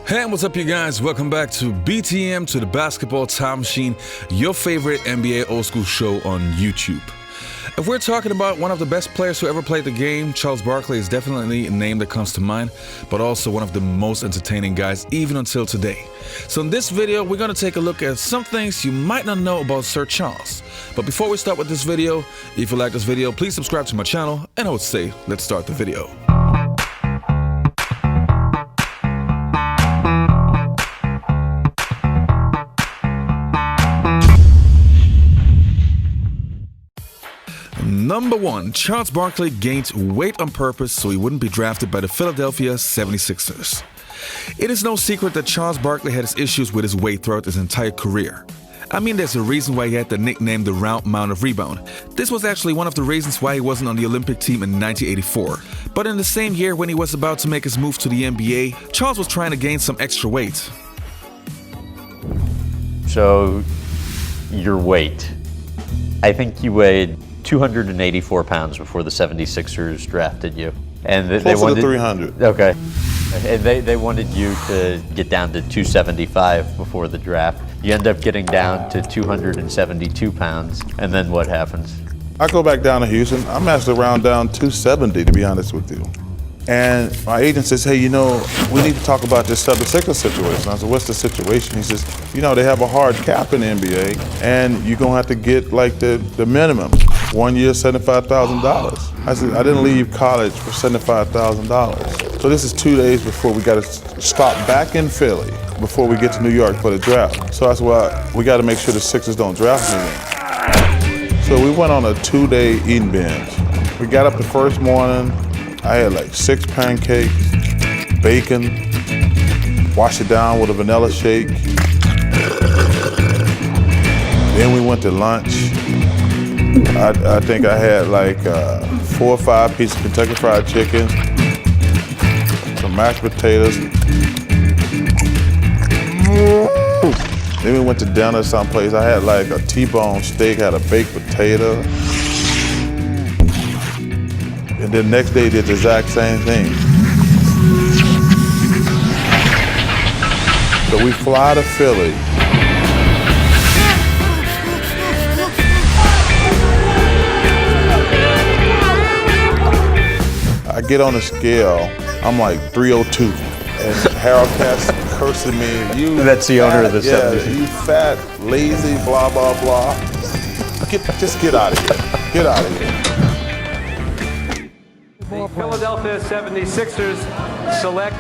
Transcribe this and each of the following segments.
Hey, what's up, you guys? Welcome back to BTM, to the Basketball Time Machine, your favorite NBA old school show on YouTube. If we're talking about one of the best players who ever played the game, Charles Barkley is definitely a name that comes to mind, but also one of the most entertaining guys even until today. So in this video, we're going to take a look at some things you might not know about Sir Charles. But before we start with this video, if you like this video, please subscribe to my channel, and I would say, let's start the video. Number 1, Charles Barkley gained weight on purpose so he wouldn't be drafted by the Philadelphia 76ers. It is no secret that Charles Barkley had his issues with his weight throughout his entire career. I mean, there's a reason why he had the nickname the Round Mound of Rebound. This was actually one of the reasons why he wasn't on the Olympic team in 1984. But in the same year when he was about to make his move to the NBA, Charles was trying to gain some extra weight. So, your weight. I think you weighed 284 pounds before the 76ers drafted you. And they wanted to 300. Okay. And they wanted you to get down to 275 before the draft. You end up getting down to 272 pounds. And then what happens? I go back down to Houston. I'm actually around down 270, to be honest with you. And my agent says, hey, you know, we need to talk about this 76ers situation. I said, what's the situation? He says, you know, they have a hard cap in the NBA, and you're going to have to get like the minimum. 1 year, $75,000. I said, I didn't leave college for $75,000. So this is 2 days before we got to stop back in Philly before we get to New York for the draft. So I said, well, we got to make sure the Sixers don't draft me again. So we went on a 2-day eating binge. We got up the first morning. I had like 6 pancakes, bacon, washed it down with a vanilla shake. Then we went to lunch. I think I had like 4 or 5 pieces of Kentucky Fried Chicken, some mashed potatoes. Then we went to dinner someplace. I had like a T-bone steak, had a baked potato. And then next day did the exact same thing. So we fly to Philly. I get on the scale, I'm like 302. And Harold Cass cursing me. You That's the owner of the 70s. You fat, lazy, blah, blah, blah. Just get out of here. Get out of here. The Philadelphia 76ers select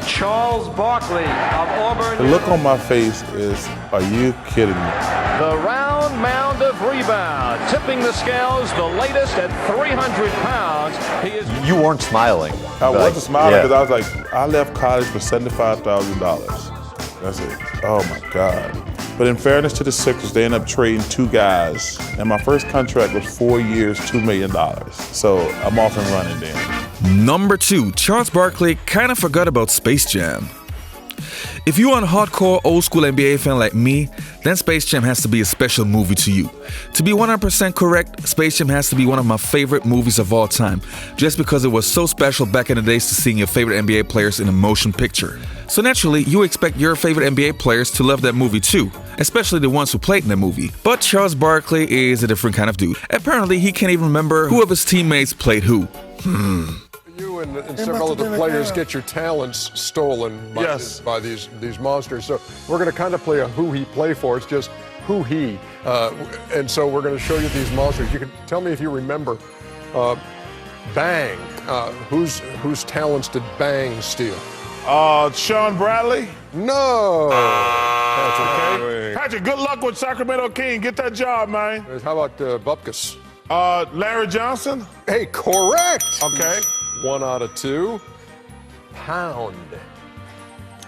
Charles Barkley of Auburn. The look on my face is, are you kidding me? The round mound of rebound, tipping the scales, the latest at 300 pounds. He is. You weren't smiling. I wasn't smiling because I was like, I left college for $75,000. That's it. Oh my God. But in fairness to the Sixers, they ended up trading 2 guys. And my first contract was 4 years, $2 million. So I'm off and running then. Number 2, Charles Barkley kind of forgot about Space Jam. If you're a hardcore old school NBA fan like me, then Space Jam has to be a special movie to you. To be 100% correct, Space Jam has to be one of my favorite movies of all time, just because it was so special back in the days to seeing your favorite NBA players in a motion picture. So naturally, you expect your favorite NBA players to love that movie too, especially the ones who played in the movie. But Charles Barkley is a different kind of dude. Apparently, he can't even remember who of his teammates played who. You and several of the players get your talents stolen by these monsters. So we're going to kind of play a who he play for. It's just who he. And so we're going to show you these monsters. You can tell me if you remember. Bang. Whose talents did Bang steal? Sean Bradley? No. Patrick, good luck with Sacramento King. Get that job, man. How about Bupkis? Larry Johnson? Hey, correct. Okay. 1 out of 2. Pound.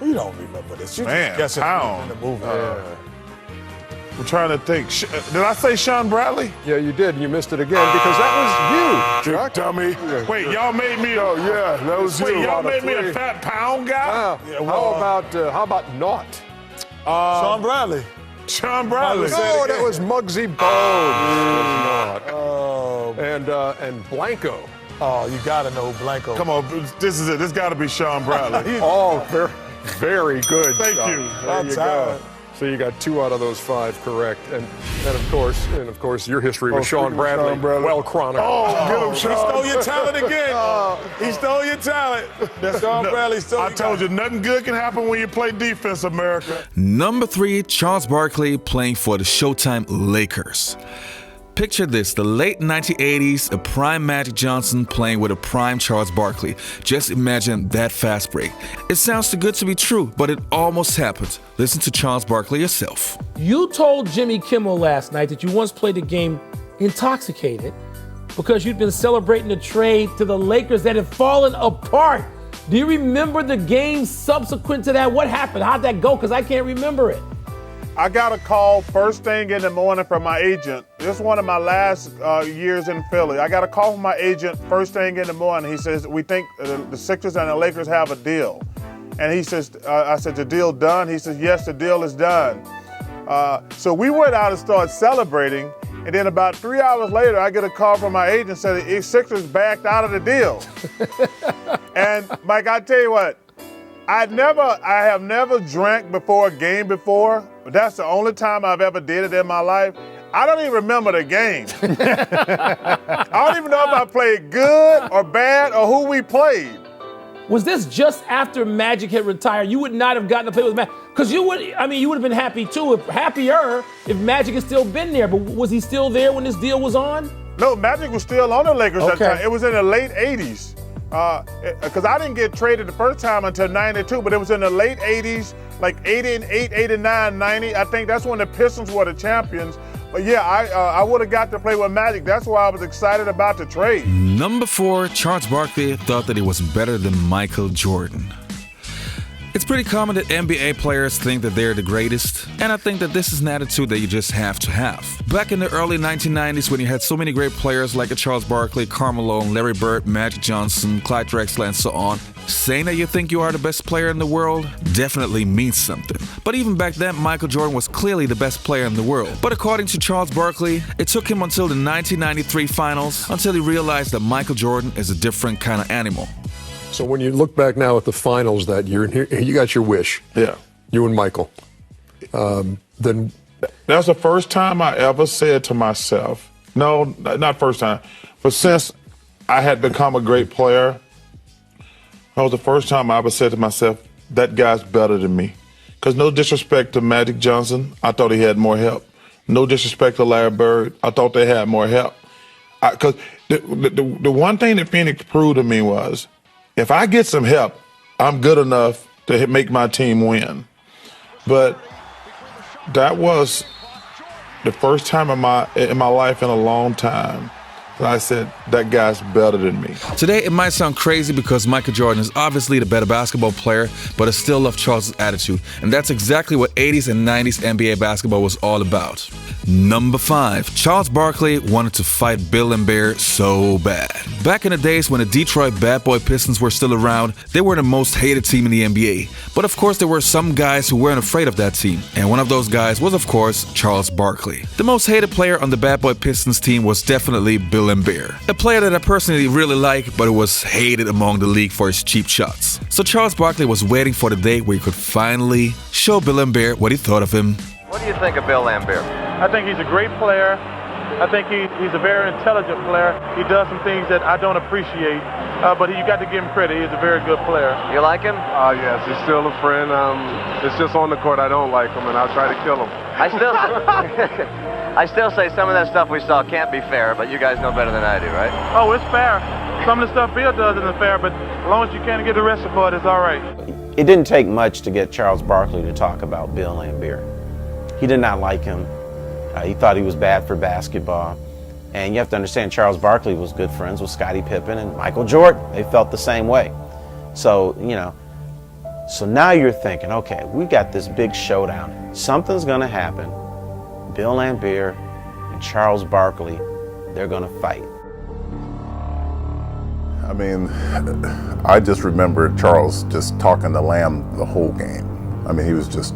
You don't remember this. You Man, just guessing Pound. in the movie. I'm trying to think. Did I say Sean Bradley? Yeah, you did. You missed it again because that was you. Trick dummy. Yeah. Wait, y'all made me. Oh yeah, that was Wait, you. y'all made me a fat pound guy? Yeah, how about Naught? Sean Bradley. Sean Bradley. No, that was Muggsy Bogues. Oh. And Blanco. Oh, you gotta know Blanco. Come on, this is it. This got to be Sean Bradley. Oh, Very good. Thank job. you. There you go. So you got 2 out of those 5 correct, and of course, your history with Sean Bradley, well chronicled. Get him, Sean. He stole your talent again. He stole your talent. Sean Bradley stole I told you, nothing good can happen when you play defense, America. Number 3, Charles Barkley playing for the Showtime Lakers. Picture this, the late 1980s, a prime Magic Johnson playing with a prime Charles Barkley. Just imagine that fast break. It sounds too good to be true, but it almost happened. Listen to Charles Barkley yourself. You told Jimmy Kimmel last night that you once played a game intoxicated because you'd been celebrating a trade to the Lakers that had fallen apart. Do you remember the game subsequent to that? What happened? How'd that go? Because I can't remember it. I got a call first thing in the morning from my agent. This is one of my last years in Philly. I got a call from my agent first thing in the morning. He says, we think the Sixers and the Lakers have a deal. And he says, I said, the deal done? He says, yes, the deal is done. So we went out and started celebrating. And then about 3 hours later, I get a call from my agent saying the Sixers backed out of the deal. And Mike, I tell you what, I have never drank before a game before, but that's the only time I've ever did it in my life. I don't even remember the game. I don't even know if I played good or bad or who we played. Was this just after Magic had retired? You would not have gotten to play with Magic. Because you would have been happy too, happier if Magic had still been there. But was he still there when this deal was on? No, Magic was still on the Lakers at the time. It was in the late 80s. Because I didn't get traded the first time until 92, but it was in the late 80s, like 88, 89, 90. I think that's when the Pistons were the champions. But yeah, I would have got to play with Magic. That's why I was excited about the trade. Number 4, Charles Barkley thought that he was better than Michael Jordan. It's pretty common that NBA players think that they're the greatest, and I think that this is an attitude that you just have to have. Back in the early 1990s, when you had so many great players like Charles Barkley, Karl Malone, Larry Bird, Magic Johnson, Clyde Drexler, and so on, saying that you think you are the best player in the world definitely means something. But even back then, Michael Jordan was clearly the best player in the world. But according to Charles Barkley, it took him until the 1993 finals until he realized that Michael Jordan is a different kind of animal. So when you look back now at the finals that year, and here, you got your wish. Yeah. You and Michael. Then that's the first time I ever said to myself, no, not first time, but since I had become a great player, that was the first time I ever said to myself, that guy's better than me. Because no disrespect to Magic Johnson, I thought he had more help. No disrespect to Larry Bird, I thought they had more help. Because the one thing that Phoenix proved to me was, if I get some help, I'm good enough to make my team win. But that was the first time in my life in a long time that I said, that guy's better than me. Today, it might sound crazy because Michael Jordan is obviously the better basketball player, but I still love Charles' attitude. And that's exactly what 80s and 90s NBA basketball was all about. Number 5, Charles Barkley wanted to fight Bill Laimbeer so bad. Back in the days when the Detroit Bad Boy Pistons were still around, they were the most hated team in the NBA. But of course, there were some guys who weren't afraid of that team. And one of those guys was, of course, Charles Barkley. The most hated player on the Bad Boy Pistons team was definitely Bill Laimbeer, a player that I personally really like, but who was hated among the league for his cheap shots. So Charles Barkley was waiting for the day where he could finally show Bill Laimbeer what he thought of him. What do you think of Bill Laimbeer? I think he's a great player. I think he's a very intelligent player. He does some things that I don't appreciate, but you got to give him credit. He's a very good player. You like him? Yes, he's still a friend. It's just on the court I don't like him, and I'll try to kill him. I still say some of that stuff we saw can't be fair, but you guys know better than I do, right? Oh, it's fair. Some of the stuff Bill does isn't fair, but as long as you can't get arrested for it, it's all right. It didn't take much to get Charles Barkley to talk about Bill Laimbeer. He did not like him. He thought he was bad for basketball. And you have to understand, Charles Barkley was good friends with Scottie Pippen and Michael Jordan. They felt the same way. So, so now you're thinking, okay, we've got this big showdown. Something's going to happen. Bill Laimbeer and Charles Barkley, they're going to fight. I mean, I just remember Charles just talking to Lamb the whole game. I mean, he was just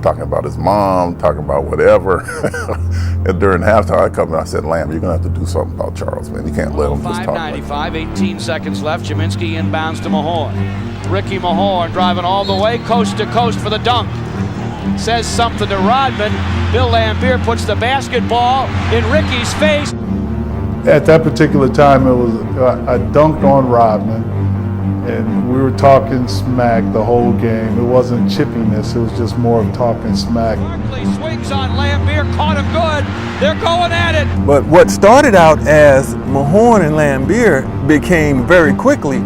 talking about his mom, talking about whatever. And during halftime, I come and I said, Lamb, you're going to have to do something about Charles, man. You can't let him just talk like that. 5:95, 18 seconds left. Jaminski inbounds to Mahorn. Ricky Mahorn driving all the way, coast to coast for the dunk. Says something to Rodman. Bill Laimbeer puts the basketball in Ricky's face. At that particular time, I dunked on Rodman, and we were talking smack the whole game. It wasn't chippiness, it was just more of talking smack. Barkley swings on Laimbeer, caught him good. They're going at it. But what started out as Mahorn and Laimbeer became very quickly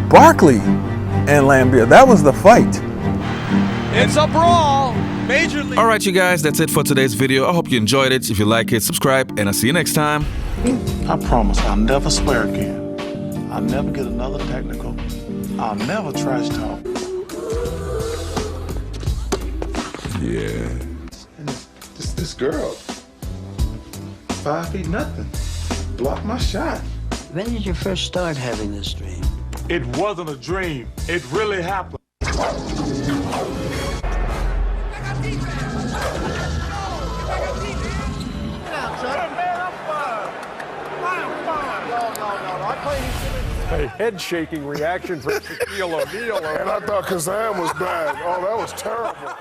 Barkley and Laimbeer. That was the fight. It's a brawl. Major League. All right, you guys, that's it for today's video. I hope you enjoyed it. If you like it, subscribe, and I'll see you next time. I promise I'll never swear again. I'll never get another technical. I'll never trash talk. Yeah. And this girl, 5 feet nothing, blocked my shot. When did you first start having this dream? It wasn't a dream. It really happened. A head-shaking reaction from Shaquille O'Neal. And I thought Kazam was bad. Oh, that was terrible.